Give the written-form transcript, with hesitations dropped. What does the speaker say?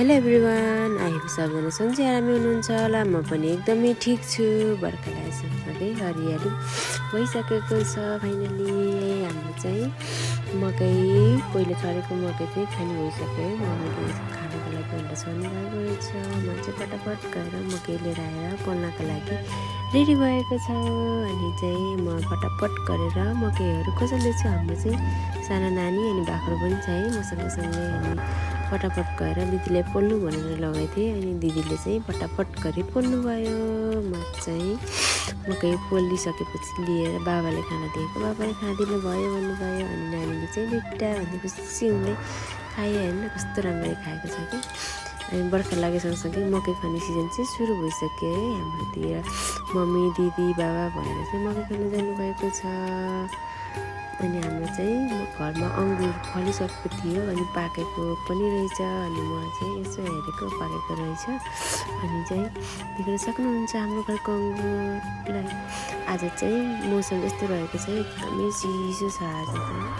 Hello everyone, I hope सबजना सन्चै आरामै हुनुहुन्छ होला। म पनि एकदमै ठिक छु। बर्खा लागेसँगसँगै हरियाली भइसकेको छ। फाइनली हाम्रो चाहिँ मकै पहिले छरेको मकै चाहिँ खाने भइसक्यो। मम्मीले खानको लागि भनेर छर्नु गएको रहेछ। म चाहिँ फटाफट गएर मकै लिएर आएर पोल्नको लागि रेडी भएको छ। अनि चाहिँ म फटाफट गरेर मकैहरू कसैले चाहिँ हाम्रो चाहिँ सानो नानी अनि बाख्रो पनि छ है मसँग सँगै। अनि फटाफट गएर दिदीले पोल्नु भनेर लगाएको थिएँ। अनि दिदीले चाहिँ फटाफट गरी पोल्नु भयो। म चाहिँ मकै पोलिसकेपछि लिएर बाबाले खाना दिएको, बाबाले खाँदिनु भयो भन्नुभयो। अनि नानीले चाहिँ बेटा भन्ने खुसी हुँदै खायो होइन, कस्तो राम्ररी खाएको छ कि। अनि बर्खा लागे सँगसँगै मकै खाने सिजन चाहिँ सुरु भइसक्यो है हाम्रोतिर। मम्मी दिदी बाबा भनेर चाहिँ मकै खानु जानुभएको छ। अनि हाम्रो चाहिँ घरमा अङ्गुर फलिसकेको थियो अनि पाकेको पनि रहेछ। अनि म चाहिँ यसो हेरेको पाकेको रहेछ। अनि चाहिँ देख्न सक्नुहुन्छ हाम्रो घरको अङ्गुरलाई। आज चाहिँ मौसम यस्तो रहेको छ, एकदमै चिसो छ आज चाहिँ।